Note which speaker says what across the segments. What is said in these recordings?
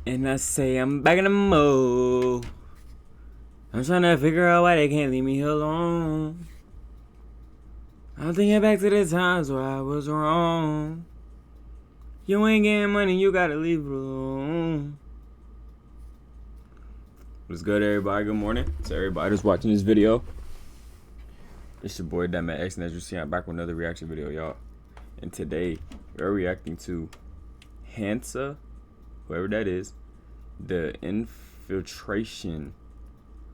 Speaker 1: And I say I'm back in the mode. I'm trying to figure out why they can't leave me alone. I'm thinking back to the times where I was wrong. You ain't getting money, you gotta leave it alone. What's good, everybody? Good morning to everybody that's watching this video. It's your boy Thtman.x, and as you see, I'm back with another reaction video, y'all. And today, we're reacting to Hansa, whoever that is, the infiltration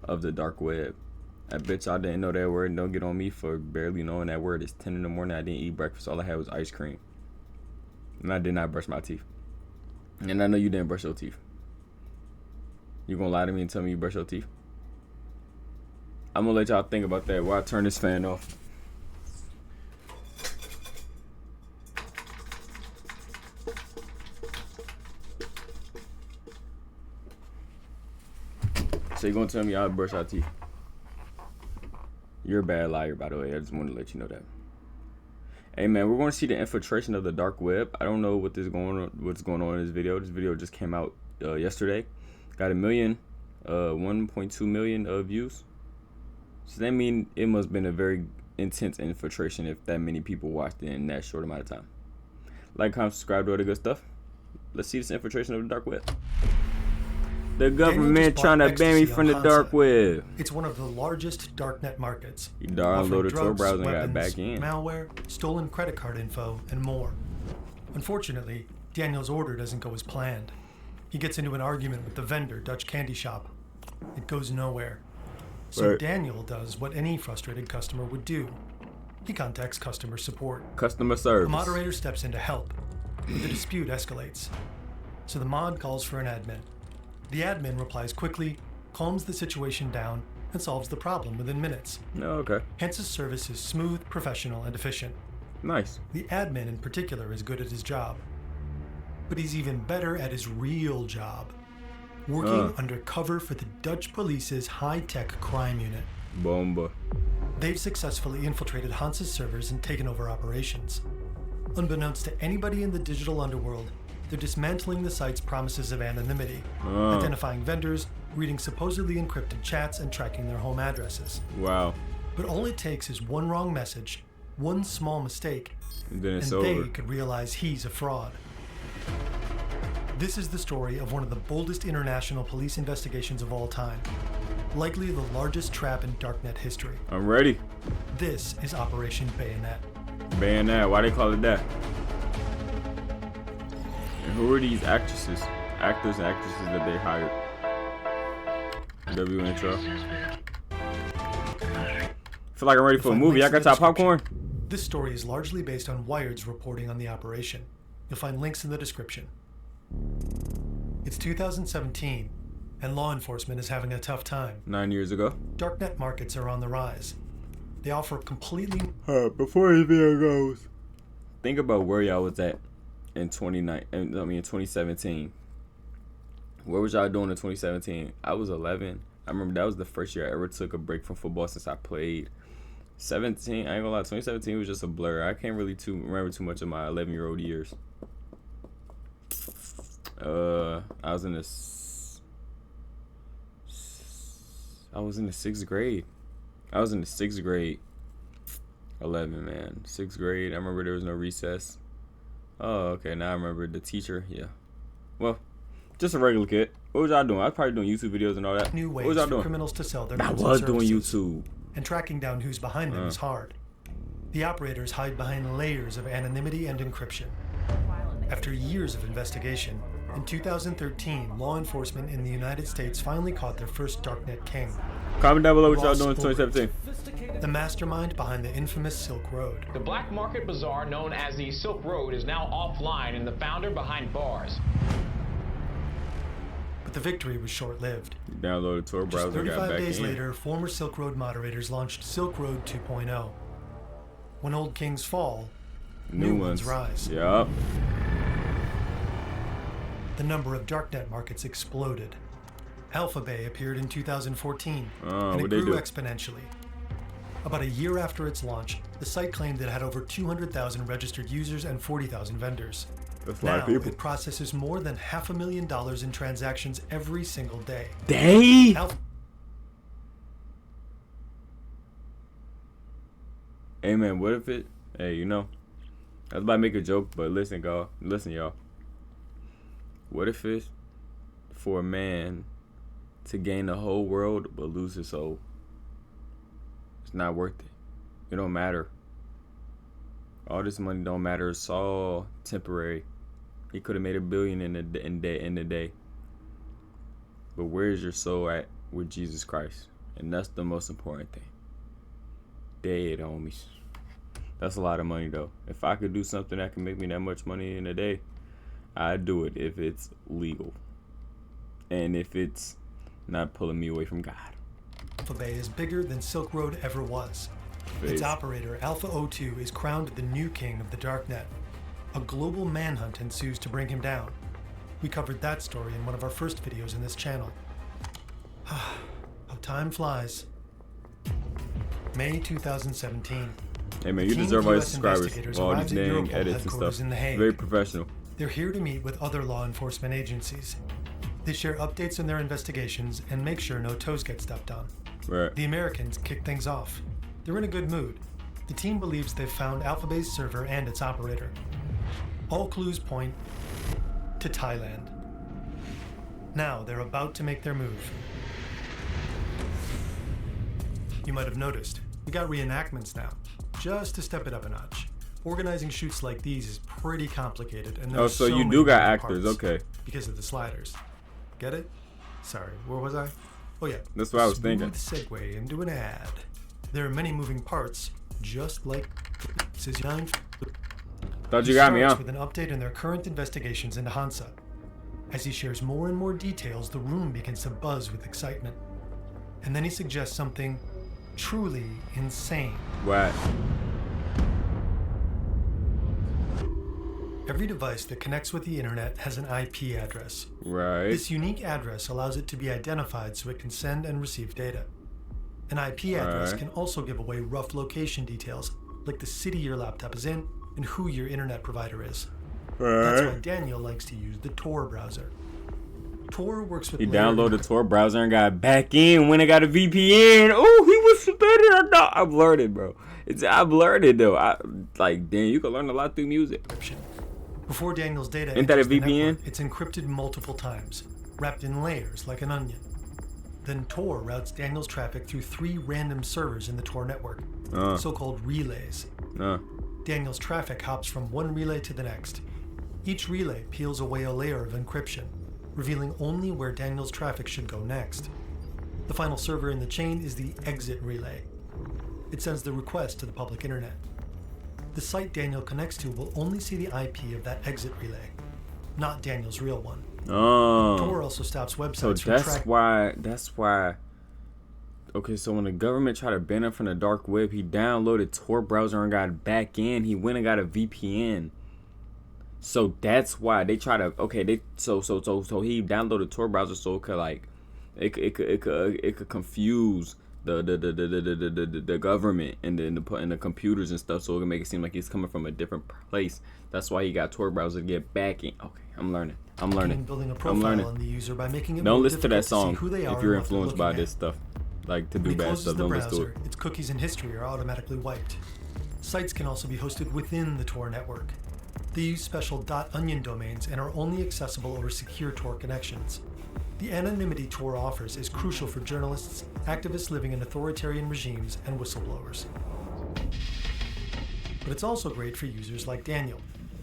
Speaker 1: of the dark web. I bet y'all didn't know that word, and don't get on me for barely knowing that word. It's 10 in the morning, I didn't eat breakfast, all I had was ice cream. And I did not brush my teeth. And I know you didn't brush your teeth. You gonna lie to me and tell me you brush your teeth? I'm gonna let y'all think about that while I turn this fan off. So you're gonna tell me y'all brush our teeth? You're a bad liar, by the way. I just wanted to let you know that. Hey man, we're gonna see the infiltration of the dark web. I don't know what's going on in this video. This video just came out yesterday. Got 1.2 million views. So that means it must have been a very intense infiltration if that many people watched it in that short amount of time. Like, comment, subscribe to all the good stuff. Let's see this infiltration of the dark web. The government trying to ban me from the dark web.
Speaker 2: It's one of the largest darknet markets.
Speaker 1: You downloaded Tor browser and got back in.
Speaker 2: Malware, stolen credit card info, and more. Unfortunately, Daniel's order doesn't go as planned. He gets into an argument with the vendor, Dutch Candy Shop. It goes nowhere. So
Speaker 1: Right.
Speaker 2: Daniel does what any frustrated customer would do. He contacts customer support.
Speaker 1: Customer service.
Speaker 2: The moderator steps in to help, but the dispute escalates. So the mod calls for an admin. The admin replies quickly, calms the situation down, and solves the problem within minutes.
Speaker 1: Oh, okay.
Speaker 2: Hansa's service is smooth, professional, and efficient.
Speaker 1: Nice.
Speaker 2: The admin in particular is good at his job. But he's even better at his real job. Working undercover for the Dutch police's high-tech crime unit.
Speaker 1: Bomba.
Speaker 2: They've successfully infiltrated Hansa's servers and taken over operations. Unbeknownst to anybody in the digital underworld, they're dismantling the site's promises of anonymity, identifying vendors, reading supposedly encrypted chats, and tracking their home addresses.
Speaker 1: Wow.
Speaker 2: But all it takes is one wrong message, one small mistake,
Speaker 1: And then it's
Speaker 2: and
Speaker 1: over.
Speaker 2: they could realize he's a fraud. This is the story of one of the boldest international police investigations of all time. Likely the largest trap in darknet history.
Speaker 1: I'm ready.
Speaker 2: This is Operation Bayonet.
Speaker 1: Ban that. Why they call it that? And who are these actors and actresses that they hired? W intro. Feel like I'm ready for a movie. I got top popcorn.
Speaker 2: This story is largely based on Wired's reporting on the operation. You'll find links in the description. It's 2017, and law enforcement is having a tough time.
Speaker 1: 9 years ago.
Speaker 2: Darknet markets are on the rise. They offer completely...
Speaker 1: Before this video goes, think about where y'all was at in 2017. What was y'all doing in 2017? I was 11. I remember that was the first year I ever took a break from football since I played. 17, I ain't gonna lie, 2017 was just a blur. I can't really remember too much of my 11-year-old years. I was in the 6th grade. I was in the 6th grade. 11, man. 6th grade. I remember there was no recess. Oh, okay. Now I remember the teacher. Yeah. Well, just a regular kid. What was y'all doing? I was probably doing YouTube videos and all that.
Speaker 2: New
Speaker 1: What
Speaker 2: ways
Speaker 1: was y'all
Speaker 2: for
Speaker 1: doing?
Speaker 2: criminals to sell their
Speaker 1: I
Speaker 2: goods
Speaker 1: was
Speaker 2: and
Speaker 1: doing
Speaker 2: services.
Speaker 1: YouTube.
Speaker 2: And tracking down who's behind them is hard. The operators hide behind layers of anonymity and encryption. After years of investigation, in 2013, law enforcement in the United States finally caught their first darknet king.
Speaker 1: Comment down below what y'all doing in 2017.
Speaker 2: The mastermind behind the infamous Silk Road.
Speaker 3: The black market bazaar known as the Silk Road is now offline, and the founder behind bars.
Speaker 2: But the victory was short-lived.
Speaker 1: Downloaded Tor
Speaker 2: Just
Speaker 1: browser, got
Speaker 2: 35
Speaker 1: back
Speaker 2: days
Speaker 1: in.
Speaker 2: later, former Silk Road moderators launched Silk Road 2.0. When old kings fall, new ones rise.
Speaker 1: Yup.
Speaker 2: The number of darknet markets exploded. Alphabay appeared in 2014, and it
Speaker 1: what'd they
Speaker 2: grew
Speaker 1: do?
Speaker 2: exponentially. About a year after its launch, the site claimed it had over 200,000 registered users and 40,000 vendors.
Speaker 1: That's a lot of people.
Speaker 2: It processes more than $500,000 in transactions every single day.
Speaker 1: Day? Hey man, what if it? Hey, you know, I was about to make a joke, but listen, y'all. What if it's for a man to gain the whole world but lose his soul? It's not worth it. It don't matter. All this money don't matter. It's all temporary. He could have made $1 billion in the day. But where is your soul at with Jesus Christ? And that's the most important thing. Dead, homies. That's a lot of money though. If I could do something that can make me that much money in a day, I'd do it if it's legal. And if it's not pulling me away from God.
Speaker 2: Alpha Bay is bigger than Silk Road ever was. Its operator, Alpha 02, is crowned the new king of the darknet. A global manhunt ensues to bring him down. We covered that story in one of our first videos in this channel. How time flies. May 2017.
Speaker 1: Hey man, you deserve all your subscribers. All these dang edits and stuff. Very professional.
Speaker 2: They're here to meet with other law enforcement agencies. They share updates on their investigations and make sure no toes get stepped on.
Speaker 1: Right.
Speaker 2: The Americans kick things off. They're in a good mood. The team believes they've found Alpha Bay's server and its operator. All clues point to Thailand. Now they're about to make their move. You might have noticed, we got reenactments now, just to step it up a notch. Organizing shoots like these is pretty complicated, and there's
Speaker 1: so you
Speaker 2: many
Speaker 1: do got
Speaker 2: moving
Speaker 1: actors,
Speaker 2: parts
Speaker 1: okay.
Speaker 2: Because of the sliders. Get it? Sorry, where was I? Oh yeah.
Speaker 1: That's what I was thinking.
Speaker 2: Smooth segue into an ad. There are many moving parts, just like says 9.
Speaker 1: Thought you got me, huh?
Speaker 2: With an update on their current investigations into Hansa. As he shares more and more details, the room begins to buzz with excitement. And then he suggests something truly insane.
Speaker 1: What?
Speaker 2: Every device that connects with the internet has an IP address.
Speaker 1: Right.
Speaker 2: This unique address allows it to be identified so it can send and receive data. An IP address can also give away rough location details, like the city your laptop is in and who your internet provider is. That's why Daniel likes to use the Tor browser. Tor works with.
Speaker 1: He downloaded Tor browser and got back in when I got a VPN. Oh, he was better. No, I've learned it, bro. I've learned it though. Damn, you can learn a lot through music.
Speaker 2: Before Daniel's data
Speaker 1: Ain't that a
Speaker 2: enters the
Speaker 1: VPN?
Speaker 2: network, it's encrypted multiple times, wrapped in layers like an onion. Then Tor routes Daniel's traffic through 3 random servers in the Tor network, so-called relays. Daniel's traffic hops from one relay to the next. Each relay peels away a layer of encryption, revealing only where Daniel's traffic should go next. The final server in the chain is the exit relay. It sends the request to the public internet. The site Daniel connects to will only see the IP of that exit relay, not Daniel's real one. Tor also stops websites from tracking.
Speaker 1: That's why. Okay, so when the government tried to ban him from the dark web, he downloaded Tor browser and got back in. He went and got a VPN. So that's why they try to. Okay, so he downloaded Tor browser so it could it could confuse the government and the computers and stuff, so it can make it seem like he's coming from a different place. That's why he got Tor browser to get back in. Okay, I'm learning.
Speaker 2: Building a profile on the user by making it
Speaker 1: Don't
Speaker 2: more
Speaker 1: listen to that
Speaker 2: difficult
Speaker 1: song
Speaker 2: see who they are
Speaker 1: if you're
Speaker 2: and what they're
Speaker 1: influenced by
Speaker 2: looking
Speaker 1: this
Speaker 2: at.
Speaker 1: stuff, like to do
Speaker 2: When he
Speaker 1: bad
Speaker 2: closes
Speaker 1: stuff.
Speaker 2: the
Speaker 1: Don't listen to
Speaker 2: browser,
Speaker 1: it.
Speaker 2: its cookies and history are automatically wiped. Sites can also be hosted within the Tor network. They use special .onion domains and are only accessible over secure Tor connections. The anonymity Tor offers is crucial for journalists, activists living in authoritarian regimes, and whistleblowers. But it's also great for users like Daniel,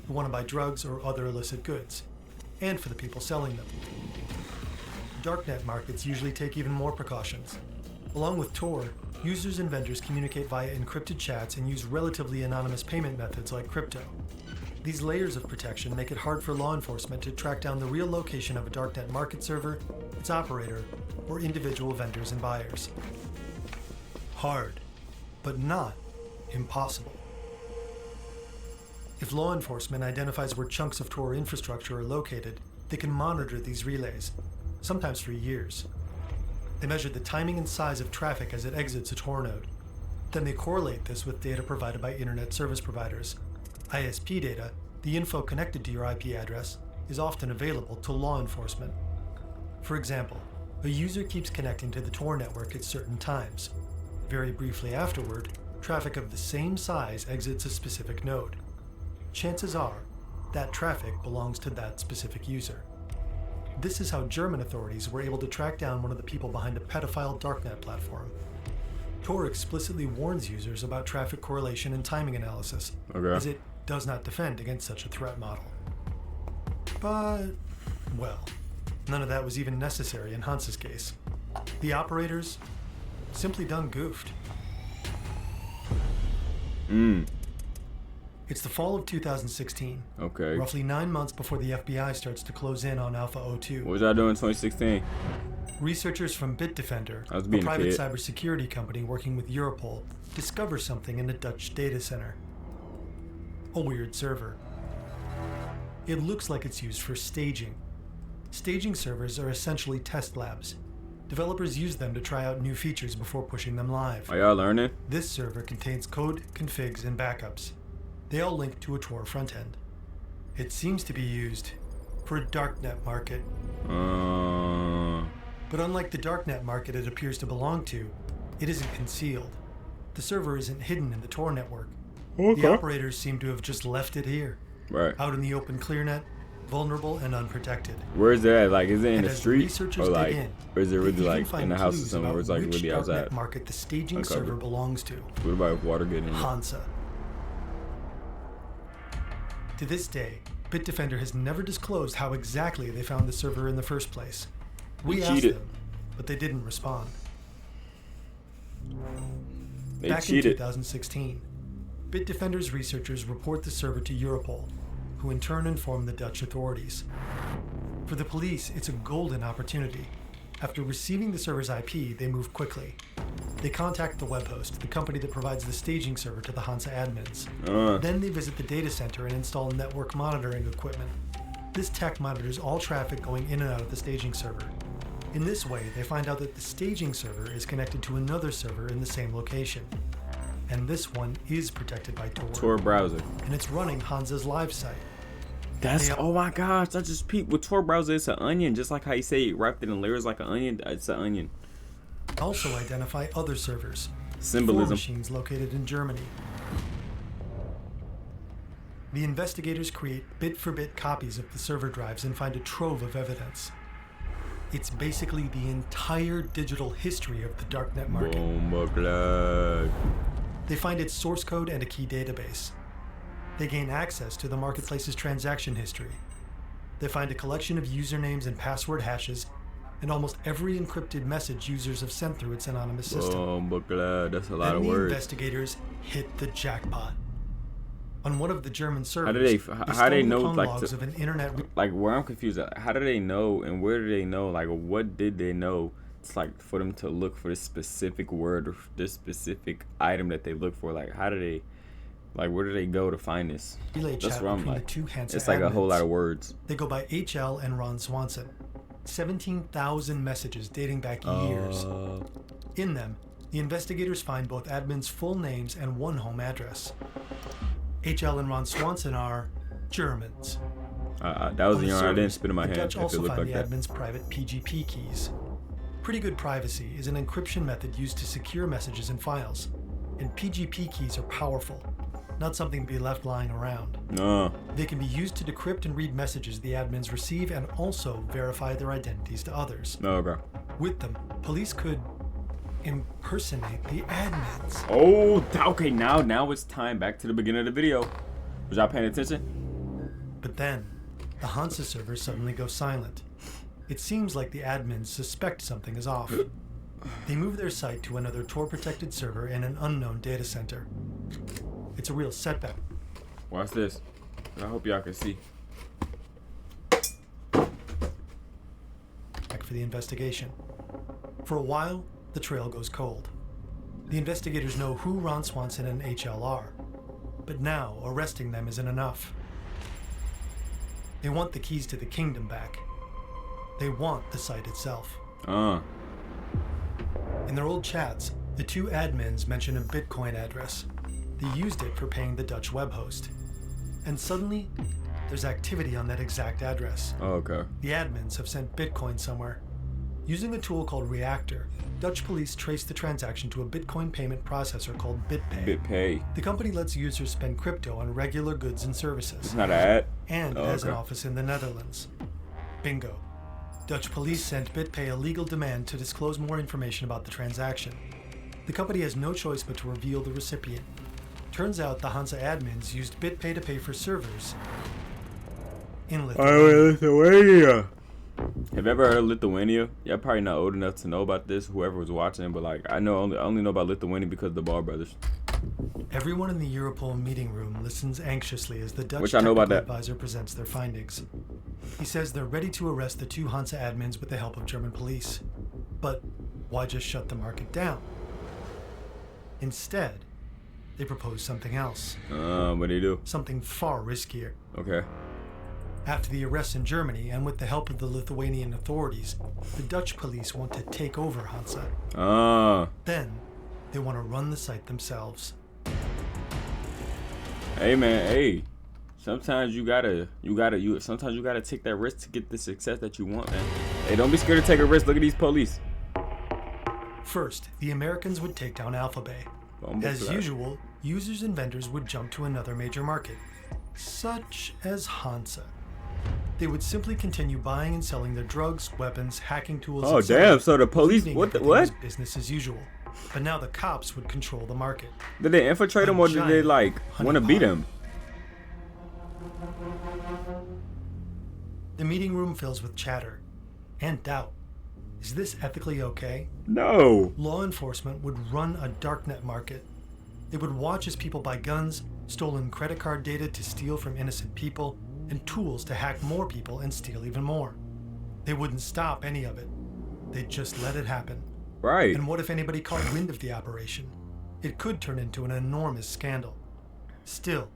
Speaker 2: who want to buy drugs or other illicit goods, and for the people selling them. Darknet markets usually take even more precautions. Along with Tor, users and vendors communicate via encrypted chats and use relatively anonymous payment methods like crypto. These layers of protection make it hard for law enforcement to track down the real location of a darknet market server, its operator, or individual vendors and buyers. Hard, but not impossible. If law enforcement identifies where chunks of Tor infrastructure are located, they can monitor these relays, sometimes for years. They measure the timing and size of traffic as it exits a Tor node. Then they correlate this with data provided by internet service providers, ISP data the info connected to your IP address is often available to law enforcement. For example, a user keeps connecting to the Tor network at certain times. Very briefly afterward, traffic of the same size exits a specific node. Chances are, that traffic belongs to that specific user. This is how German authorities were able to track down one of the people behind a pedophile darknet platform. Tor explicitly warns users about traffic correlation and timing analysis, as it does not defend against such a threat model. But, well, none of that was even necessary in Hans's case. The operators simply done goofed. It's the fall of 2016.
Speaker 1: Okay.
Speaker 2: Roughly 9 months before the FBI starts to close in on Alpha 02.
Speaker 1: What was I doing in 2016?
Speaker 2: Researchers from Bitdefender,
Speaker 1: I was
Speaker 2: a
Speaker 1: being a
Speaker 2: private
Speaker 1: kid.
Speaker 2: cybersecurity company working with Europol, discover something in a Dutch data center. A weird server. It looks like it's used for staging. Staging servers are essentially test labs. Developers use them to try out new features before pushing them live.
Speaker 1: Are y'all learning?
Speaker 2: This server contains code, configs, and backups. They all link to a Tor frontend. It seems to be used for a darknet market. But unlike the darknet market it appears to belong to, it isn't concealed. The server isn't hidden in the Tor network. The operators seem to have just left it here, out in the open clearnet, vulnerable and unprotected.
Speaker 1: Where is that? Like, is it in
Speaker 2: And
Speaker 1: the
Speaker 2: as
Speaker 1: street,
Speaker 2: researchers
Speaker 1: or like,
Speaker 2: dig in,
Speaker 1: or is it
Speaker 2: they
Speaker 1: really
Speaker 2: even
Speaker 1: like
Speaker 2: find
Speaker 1: in the house or
Speaker 2: clues
Speaker 1: somewhere? Where it's like
Speaker 2: about which
Speaker 1: really outside?
Speaker 2: darknet market the staging
Speaker 1: Uncovered.
Speaker 2: server belongs to.
Speaker 1: What about water getting in?
Speaker 2: Hansa. To this day, Bitdefender has never disclosed how exactly they found the server in the first place. We asked them, but they didn't respond.
Speaker 1: They
Speaker 2: Back
Speaker 1: cheated.
Speaker 2: in 2016, Bitdefender's researchers report the server to Europol, who in turn inform the Dutch authorities. For the police, it's a golden opportunity. After receiving the server's IP, they move quickly. They contact the web host, the company that provides the staging server to the Hansa admins. Then they visit the data center and install network monitoring equipment. This tech monitors all traffic going in and out of the staging server. In this way, they find out that the staging server is connected to another server in the same location. And this one is protected by Tor.
Speaker 1: Tor browser.
Speaker 2: And it's running Hansa's live site.
Speaker 1: That's, oh my gosh, I just peeped. With Tor browser, it's an onion, just like how you say it wrapped it in layers like an onion. It's an onion.
Speaker 2: Also identify other servers.
Speaker 1: Symbolism.
Speaker 2: 4 machines located in Germany. The investigators create bit-for-bit copies of the server drives and find a trove of evidence. It's basically the entire digital history of the darknet market.
Speaker 1: Boom,
Speaker 2: They find its source code and a key database. They gain access to the marketplace's transaction history. They find a collection of usernames and password hashes and almost every encrypted message users have sent through its anonymous system.
Speaker 1: That's a lot
Speaker 2: Then
Speaker 1: of
Speaker 2: the
Speaker 1: words.
Speaker 2: investigators hit the jackpot. On one of the German servers,
Speaker 1: how do they know,
Speaker 2: stumbled
Speaker 1: like,
Speaker 2: upon logs of an internet.
Speaker 1: Like, where I'm confused, how do they know and where do they know? Like, what did they know? It's like for them to look for this specific word or this specific item that they look for. Like, how do they, like, where do they go to find this?
Speaker 2: Relay
Speaker 1: That's
Speaker 2: chat
Speaker 1: what I'm
Speaker 2: between
Speaker 1: like.
Speaker 2: the two Hansa
Speaker 1: It's like a whole
Speaker 2: admins.
Speaker 1: lot of words.
Speaker 2: They go by HL and Ron Swanson. 17,000 messages dating back years. In them, the investigators find both admins' full names and one home address. HL and Ron Swanson are Germans.
Speaker 1: That was
Speaker 2: On
Speaker 1: the
Speaker 2: the
Speaker 1: yarn I didn't
Speaker 2: servers,
Speaker 1: spit in my
Speaker 2: the
Speaker 1: hand
Speaker 2: Dutch
Speaker 1: if it
Speaker 2: also
Speaker 1: looked
Speaker 2: find
Speaker 1: like
Speaker 2: the
Speaker 1: that.
Speaker 2: admin's private PGP keys. Pretty good privacy is an encryption method used to secure messages and files, and PGP keys are powerful, not something to be left lying around. They can be used to decrypt and read messages the admins receive and also verify their identities to others.
Speaker 1: Okay.
Speaker 2: With them, police could impersonate the admins.
Speaker 1: Oh, okay, now it's time back to the beginning of the video. Was y'all paying attention?
Speaker 2: But then, the Hansa server suddenly goes silent. It seems like the admins suspect something is off. They move their site to another Tor-protected server in an unknown data center. It's a real setback.
Speaker 1: Watch this. I hope y'all can see.
Speaker 2: Back for the investigation. For a while, the trail goes cold. The investigators know who Ron Swanson and HL are, but now arresting them isn't enough. They want the keys to the kingdom back. They want the site itself. In their old chats, the two admins mention a Bitcoin address. They used it for paying the Dutch web host. And suddenly, there's activity on that exact address.
Speaker 1: Oh, okay.
Speaker 2: The admins have sent Bitcoin somewhere. Using a tool called Reactor, Dutch police traced the transaction to a Bitcoin payment processor called BitPay.
Speaker 1: BitPay.
Speaker 2: The company lets users spend crypto on regular goods and services.
Speaker 1: It's not an ad.
Speaker 2: And it has an office in the Netherlands. Bingo. Dutch police sent BitPay a legal demand to disclose more information about the transaction. The company has no choice but to reveal the recipient. Turns out the Hansa admins used BitPay to pay for servers in
Speaker 1: Lithuania. Have you ever heard of Lithuania? Y'all probably not old enough to know about this, whoever was watching, but like I only know about Lithuania because of the Ball brothers.
Speaker 2: Everyone in the Europol meeting room listens anxiously as the Dutch
Speaker 1: technical
Speaker 2: advisor presents their findings. He says they're ready to arrest the 2 Hansa admins with the help of German police. But why just shut the market down? Instead, they propose something else.
Speaker 1: What do you do?
Speaker 2: Something far riskier.
Speaker 1: Okay.
Speaker 2: After the arrests in Germany, and with the help of the Lithuanian authorities, the Dutch police want to take over Hansa. Then, they want to run the site themselves.
Speaker 1: Hey man, hey. Sometimes you gotta take that risk to get the success that you want, man. Hey, don't be scared to take a risk. Look at these police.
Speaker 2: First, the Americans would take down Alphabet. As usual, users and vendors would jump to another major market, such as Hansa. They would simply continue buying and selling their drugs, weapons, hacking tools.
Speaker 1: Oh damn! So the police, what?
Speaker 2: Business as usual. But now the cops would control the market.
Speaker 1: Did they infiltrate them, or did they like want to beat them?
Speaker 2: The meeting room fills with chatter and doubt. Is this ethically okay?
Speaker 1: No.
Speaker 2: Law enforcement would run a darknet market. They would watch as people buy guns, stolen credit card data to steal from innocent people, and tools to hack more people and steal even more. They wouldn't stop any of it. They'd just let it happen.
Speaker 1: Right.
Speaker 2: And what if anybody caught wind of the operation? It could turn into an enormous scandal. Still,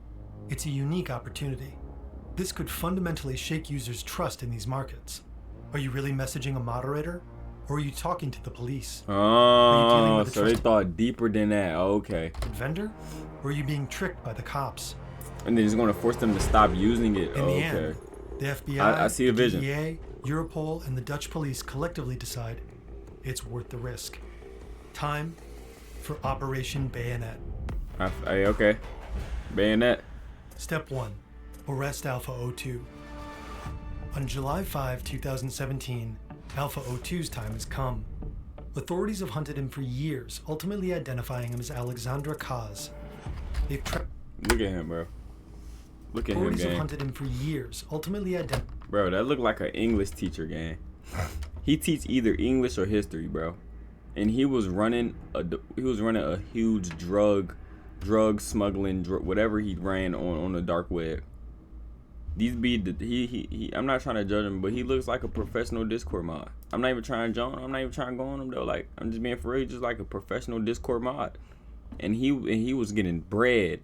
Speaker 2: it's a unique opportunity. This could fundamentally shake users' trust in these markets. Are you really messaging a moderator? Or are you talking to the police?
Speaker 1: Oh, so they thought deeper than that. Okay.
Speaker 2: Vendor? Or are you being tricked by the cops?
Speaker 1: And they're just going to force them to stop using it.
Speaker 2: In the end, the FBI,
Speaker 1: I see a vision.
Speaker 2: DEA, Europol, and the Dutch police collectively decide it's worth the risk. Time for Operation Bayonet.
Speaker 1: Okay. Bayonet.
Speaker 2: Step 1. Arrest Alpha 02. On July 5, 2017, Alpha 02's time has come. Authorities have hunted him for years, ultimately identifying him as Alexandra Kaz.
Speaker 1: Look at him, bro. Look at him,
Speaker 2: Authorities have
Speaker 1: gang.
Speaker 2: hunted him for years, ultimately identifying.
Speaker 1: Bro, that looked like an English teacher, gang. He teach either English or history, bro. And he was running a huge drug smuggling, whatever he ran on the dark web. I'm not trying to judge him, but he looks like a professional Discord mod. I'm not even trying to go on him though. Like, I'm just being for real, just like a professional Discord mod. And he was getting bread.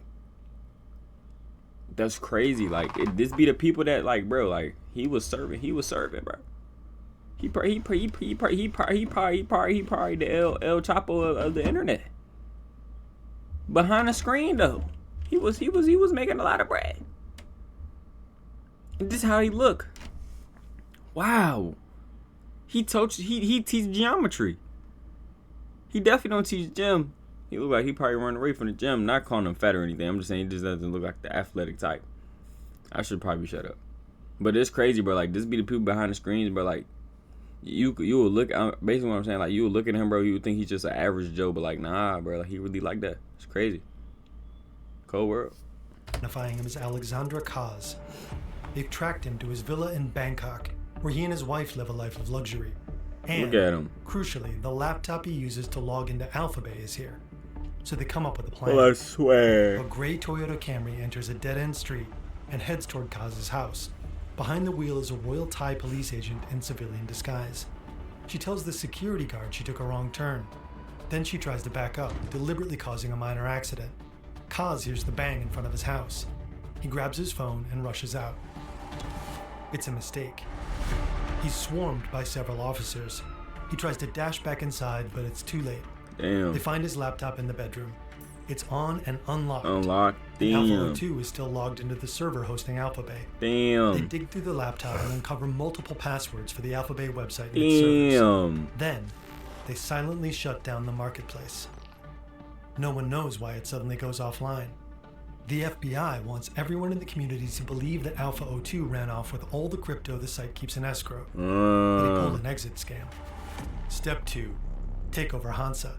Speaker 1: That's crazy. Like, this be the people that, like, bro, like, he was serving, bro. He probably the El Chapo of the internet. Behind the screen though, he was making a lot of bread. And this is how he look. Wow. He teach geometry. He definitely don't teach gym. He look like he probably run away from the gym. Not calling him fat or anything. I'm just saying he just doesn't look like the athletic type. I should probably shut up. But it's crazy, bro. Like, this be the people behind the screens, but like, you will look. Basically, what I'm saying, like, you will look at him, bro. You would think he's just an average Joe, but like, nah, bro. Like, he really like that. It's crazy. Cold world.
Speaker 2: Identifying him as Alexandra Kaz. They've tracked him to his villa in Bangkok, where he and his wife live a life of luxury. And,
Speaker 1: look at him.
Speaker 2: Crucially, the laptop he uses to log into Alphabet is here. So they come up with a plan.
Speaker 1: Oh, I swear.
Speaker 2: A gray Toyota Camry enters a dead-end street and heads toward Kaz's house. Behind the wheel is a Royal Thai police agent in civilian disguise. She tells the security guard she took a wrong turn. Then she tries to back up, deliberately causing a minor accident. Kaz hears the bang in front of his house. He grabs his phone and rushes out. It's a mistake. He's swarmed by several officers. He tries to dash back inside, but it's too late.
Speaker 1: Damn.
Speaker 2: They find his laptop in the bedroom. It's on and unlocked.
Speaker 1: Unlocked.
Speaker 2: And Alpha
Speaker 1: Damn.
Speaker 2: 02 is still logged into the server hosting Alpha Bay. They
Speaker 1: Damn.
Speaker 2: dig through the laptop and uncover multiple passwords for the Alpha Bay website and its servers.
Speaker 1: Damn.
Speaker 2: Then, they silently shut down the marketplace. No one knows why it suddenly goes offline. The FBI wants everyone in the community to believe that Alpha 02 ran off with all the crypto the site keeps in escrow. They pulled an exit scam. Step 2. Take over Hansa.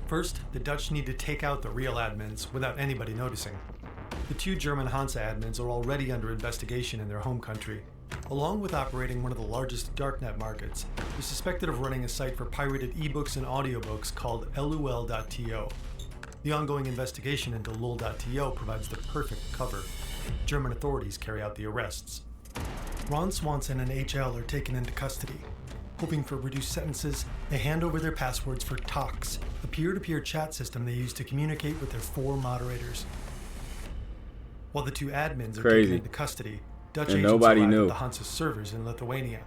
Speaker 2: First, the Dutch need to take out the real admins without anybody noticing. The 2 German Hansa admins are already under investigation in their home country. Along with operating one of the largest darknet markets, they're suspected of running a site for pirated ebooks and audiobooks called lul.to. The ongoing investigation into lul.to provides the perfect cover. German authorities carry out the arrests. Ron Swanson and HL are taken into custody. Hoping for reduced sentences, they hand over their passwords for Talks, a peer-to-peer chat system they use to communicate with their 4 moderators. While the 2 admins are taken into custody, Dutch agents arrive at the Hansa servers in Lithuania.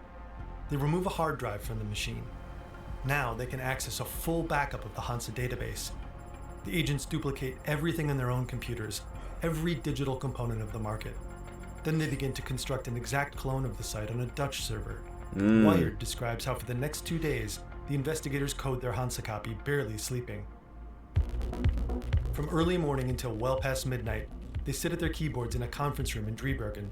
Speaker 2: They remove a hard drive from the machine. Now they can access a full backup of the Hansa database. The agents duplicate everything on their own computers, every digital component of the market. Then they begin to construct an exact clone of the site on a Dutch server. Wired describes how for the next 2 days, the investigators code their Hansa copy, barely sleeping. From early morning until well past midnight, they sit at their keyboards in a conference room in Driebergen.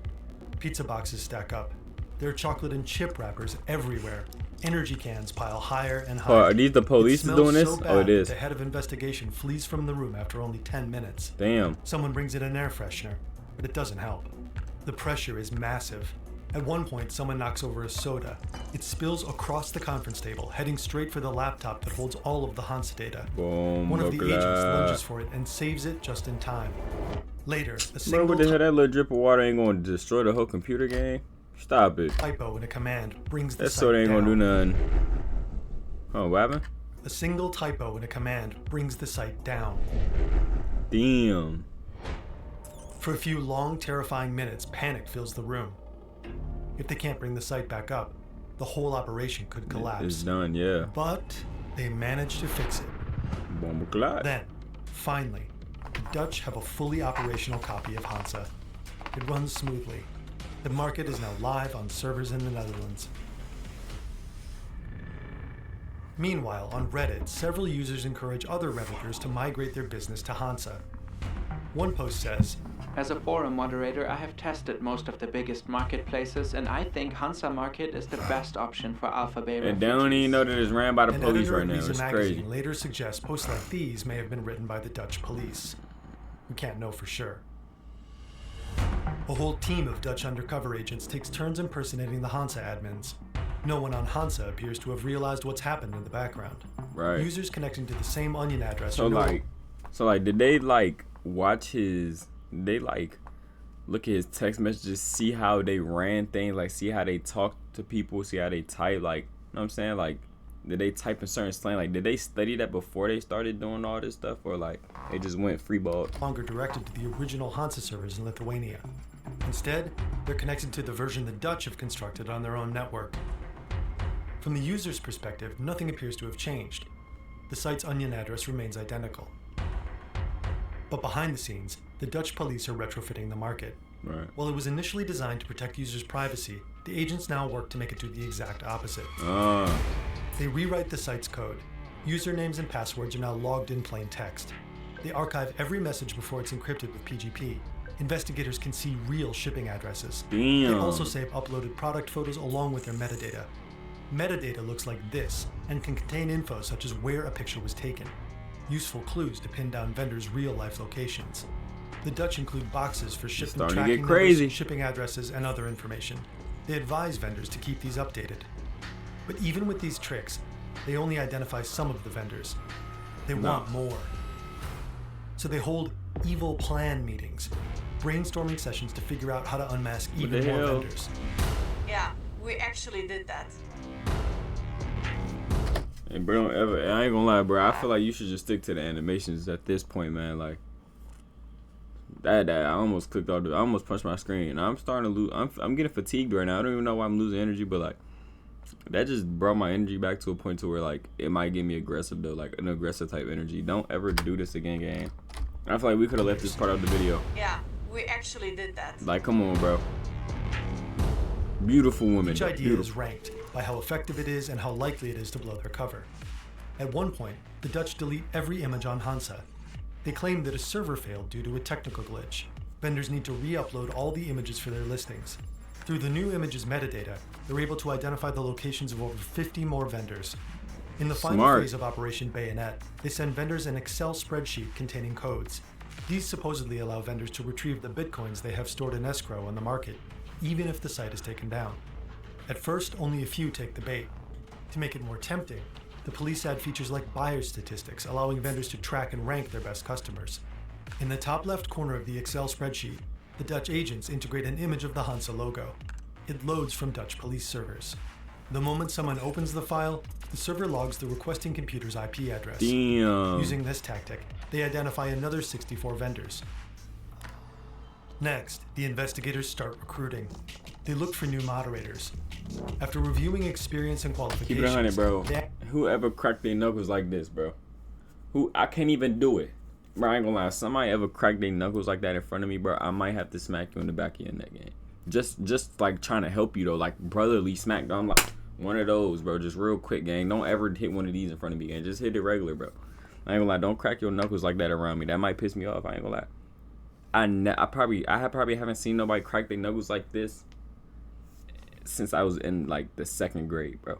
Speaker 2: Pizza boxes stack up. There are chocolate and chip wrappers everywhere. Energy cans pile higher and higher.
Speaker 1: Are these the police doing this?
Speaker 2: So
Speaker 1: It is.
Speaker 2: The head of investigation flees from the room after only 10 minutes.
Speaker 1: Damn.
Speaker 2: Someone brings in an air freshener, but it doesn't help. The pressure is massive. At one point, someone knocks over a soda. It spills across the conference table, heading straight for the laptop that holds all of the Hansa data.
Speaker 1: Boom.
Speaker 2: One of the agents lunges for it and saves it just in time. Later, a single
Speaker 1: What the hell? That little drip of water ain't gonna destroy the whole computer game? Stop it.
Speaker 2: typo in a command brings the
Speaker 1: That
Speaker 2: site
Speaker 1: soda ain't
Speaker 2: down.
Speaker 1: gonna do nothing. Oh, what happened?
Speaker 2: A single typo in a command brings the site down.
Speaker 1: Damn.
Speaker 2: For a few long, terrifying minutes, panic fills the room. If they can't bring the site back up, the whole operation could collapse.
Speaker 1: It's done, yeah.
Speaker 2: But they managed to fix it.
Speaker 1: Bomba clot.
Speaker 2: Then, finally, the Dutch have a fully operational copy of Hansa. It runs smoothly. The market is now live on servers in the Netherlands. Meanwhile, on Reddit, several users encourage other Redditors to migrate their business to Hansa. One post says,
Speaker 4: As a forum moderator, I have tested most of the biggest marketplaces, and I think Hansa Market is the best option for Alpha Bay
Speaker 1: And they don't even know that it's ran by the
Speaker 2: an
Speaker 1: police
Speaker 2: editor
Speaker 1: right
Speaker 2: of
Speaker 1: now.
Speaker 2: Visa
Speaker 1: It's
Speaker 2: magazine
Speaker 1: crazy.
Speaker 2: later suggests posts like these may have been written by the Dutch police. We can't know for sure. A whole team of Dutch undercover agents takes turns impersonating the Hansa admins. No one on Hansa appears to have realized what's happened in the background.
Speaker 1: Right.
Speaker 2: Users connecting to the same onion address
Speaker 1: So
Speaker 2: are
Speaker 1: like, did they like watch his? They like look at his text messages, see how they ran things, like see how they talk to people, see how they type, like, you know what I'm saying? Like, did they type in certain slang? Like, did they study that before they started doing all this stuff, or like they just went freeball?
Speaker 2: longer directed to the original Hansa servers in Lithuania. Instead, they're connected to the version the Dutch have constructed on their own network. From the user's perspective, nothing appears to have changed. The site's onion address remains identical. But behind the scenes, the Dutch police are retrofitting the market.
Speaker 1: Right.
Speaker 2: While it was initially designed to protect users' privacy, the agents now work to make it do the exact opposite. They rewrite the site's code. Usernames and passwords are now logged in plain text. They archive every message before it's encrypted with PGP. Investigators can see real shipping addresses. They
Speaker 1: Damn.
Speaker 2: also save uploaded product photos along with their metadata. Metadata looks like this and can contain info such as where a picture was taken. Useful clues to pin down vendors' real-life locations. The Dutch include boxes for shipment
Speaker 1: starting to
Speaker 2: tracking
Speaker 1: get crazy.
Speaker 2: numbers, shipping addresses, and other information. They advise vendors to keep these updated. But even with these tricks, they only identify some of the vendors. They want more. So they hold evil plan meetings, brainstorming sessions to figure out how to unmask even more vendors.
Speaker 5: Yeah, we actually did that.
Speaker 1: And bro, don't ever. I ain't gonna lie, bro. I feel like you should just stick to the animations at this point, man. Like that. I almost clicked off. I almost punched my screen. I'm starting to lose. I'm getting fatigued right now. I don't even know why I'm losing energy, but like That just brought my energy back to a point to where like it might get me aggressive though, like an aggressive type energy. Don't ever do this again, gang. I feel like we could have left this part of the video.
Speaker 5: Yeah, we actually did that.
Speaker 1: Like, come on, bro. Beautiful woman.
Speaker 2: Each idea
Speaker 1: Beautiful.
Speaker 2: is ranked by how effective it is and how likely it is to blow their cover. At one point, the Dutch delete every image on Hansa. They claim that a server failed due to a technical glitch. Vendors need to re-upload all the images for their listings. Through the new images metadata, they're able to identify the locations of over 50 more vendors. In the final phase of Operation Bayonet, they send vendors an Excel spreadsheet containing codes. These supposedly allow vendors to retrieve the bitcoins they have stored in escrow on the market, even if the site is taken down. At first, only a few take the bait. To make it more tempting, the police add features like buyer statistics, allowing vendors to track and rank their best customers. In the top left corner of the Excel spreadsheet, the Dutch agents integrate an image of the Hansa logo. It loads from Dutch police servers. The moment someone opens the file, the server logs the requesting computer's IP address.
Speaker 1: Damn.
Speaker 2: Using this tactic, they identify another 64 vendors. Next, the investigators start recruiting. They look for new moderators. After reviewing experience and qualifications,
Speaker 1: Keep it 100, bro. Whoever cracked their knuckles like this, bro. I can't even do it. Bro, I ain't gonna lie. Somebody ever cracked their knuckles like that in front of me, bro, I might have to smack you in the back of your neck, gang. Just like trying to help you though, like brotherly smack. I'm like one of those, bro. Just real quick, gang. Don't ever hit one of these in front of me, gang. Just hit it regular, bro. I ain't gonna lie. Don't crack your knuckles like that around me. That might piss me off. I ain't gonna lie. I probably haven't seen nobody crack their knuckles like this since I was in like the 2nd grade, bro.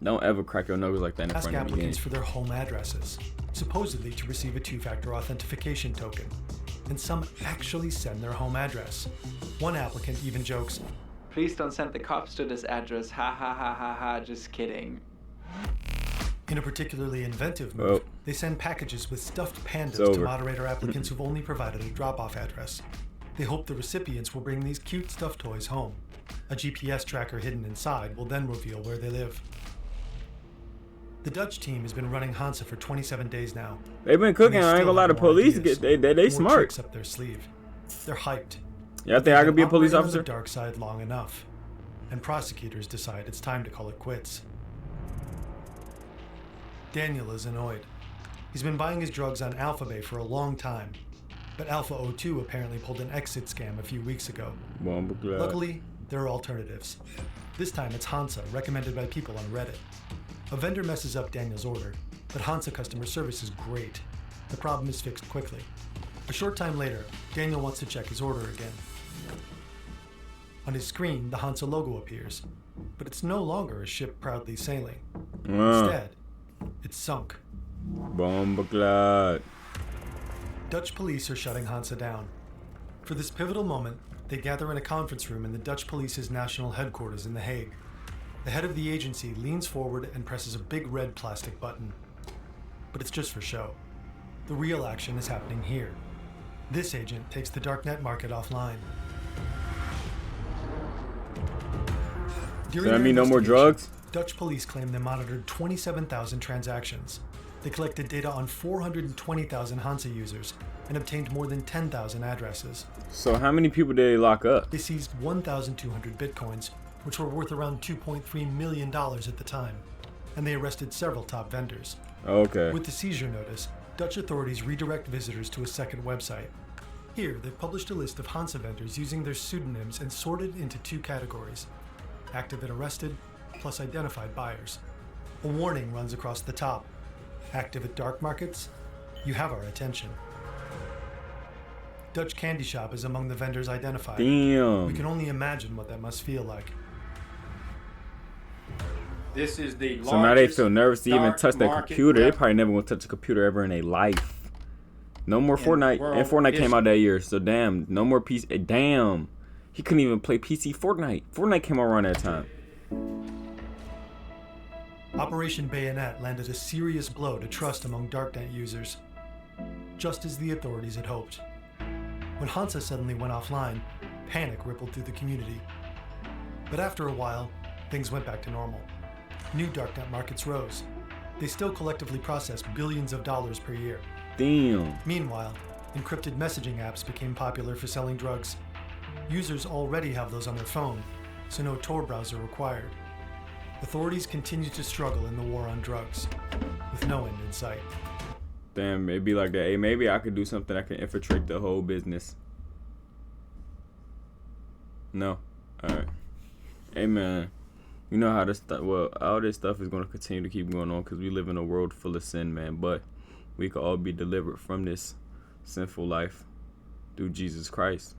Speaker 1: Don't ever crack your knuckles like that in
Speaker 2: ask
Speaker 1: front of me.
Speaker 2: applicants for their home addresses, supposedly to receive a 2-factor authentication token. And some actually send their home address. One applicant even jokes,
Speaker 4: Please don't send the cops to this address. Ha ha ha ha ha, just kidding.
Speaker 2: in a particularly inventive move, they send packages with stuffed pandas to moderator applicants who've only provided a drop-off address. They hope the recipients will bring these cute stuffed toys home. A GPS tracker hidden inside will then reveal where they live. The Dutch team has been running Hansa for 27 days now.
Speaker 1: They've been cooking. I ain't gonna lie. The police they smart.
Speaker 2: Tricks up their sleeve. They're hyped.
Speaker 1: Yeah, I think I could be a police officer.
Speaker 2: On the dark side long enough, and prosecutors decide it's time to call it quits. Daniel is annoyed. He's been buying his drugs on Alpha Bay for a long time, but Alpha O2 apparently pulled an exit scam a few weeks ago. Luckily, there are alternatives. This time it's Hansa, recommended by people on Reddit. A vendor messes up Daniel's order, but Hansa customer service is great. The problem is fixed quickly. A short time later, Daniel wants to check his order again. On his screen, the Hansa logo appears, but it's no longer a ship proudly sailing. Instead, it's sunk.
Speaker 1: Bombaklad.
Speaker 2: Dutch police are shutting Hansa down. For this pivotal moment, they gather in a conference room in the Dutch police's national headquarters in The Hague. The head of the agency leans forward and presses a big red plastic button. But it's just for show. The real action is happening here. This agent takes the darknet market offline.
Speaker 1: Does that mean no more drugs?
Speaker 2: Dutch police claim they monitored 27,000 transactions. They collected data on 420,000 Hansa users and obtained more than 10,000 addresses.
Speaker 1: So how many people did they lock up?
Speaker 2: They seized 1,200 bitcoins, which were worth around $2.3 million at the time, and they arrested several top vendors.
Speaker 1: Okay.
Speaker 2: With the seizure notice, Dutch authorities redirect visitors to a second website. Here, they've published a list of Hansa vendors using their pseudonyms and sorted into 2 categories: active and arrested, plus identified buyers. A warning runs across the top: active at dark markets, you have our attention. Dutch Candy Shop is among the vendors identified.
Speaker 1: Damn.
Speaker 2: We can only imagine what that must feel like.
Speaker 6: This is the
Speaker 1: So now they feel nervous to even
Speaker 6: dark
Speaker 1: touch their
Speaker 6: market
Speaker 1: computer. They
Speaker 6: web.
Speaker 1: probably never gonna touch a computer ever in their life. No more Fortnite. And Fortnite came out that year, so damn. No more PC. Damn. He couldn't even play PC Fortnite. Fortnite came out around that time.
Speaker 2: Operation Bayonet landed a serious blow to trust among darknet users, just as the authorities had hoped. When Hansa suddenly went offline, panic rippled through the community. But after a while, things went back to normal. New darknet markets rose. They still collectively process billions of dollars per year.
Speaker 1: Damn.
Speaker 2: Meanwhile, encrypted messaging apps became popular for selling drugs. Users already have those on their phone, so no Tor browser required. Authorities continue to struggle in the war on drugs, with no end in sight.
Speaker 1: Damn, it'd be like that. Hey, maybe I could do something that can infiltrate the whole business. No? Alright. Hey, man. You know how this stuff, well, all this stuff is going to continue to keep going on because we live in a world full of sin, man. But we could all be delivered from this sinful life through Jesus Christ.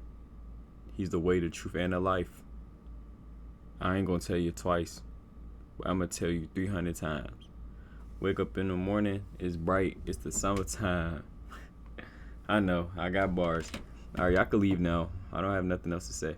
Speaker 1: He's the way, the truth, and the life. I ain't going to tell you twice, but I'm going to tell you 300 times. Wake up in the morning, it's bright, it's the summertime. I know, I got bars. Alright, y'all can leave now. I don't have nothing else to say.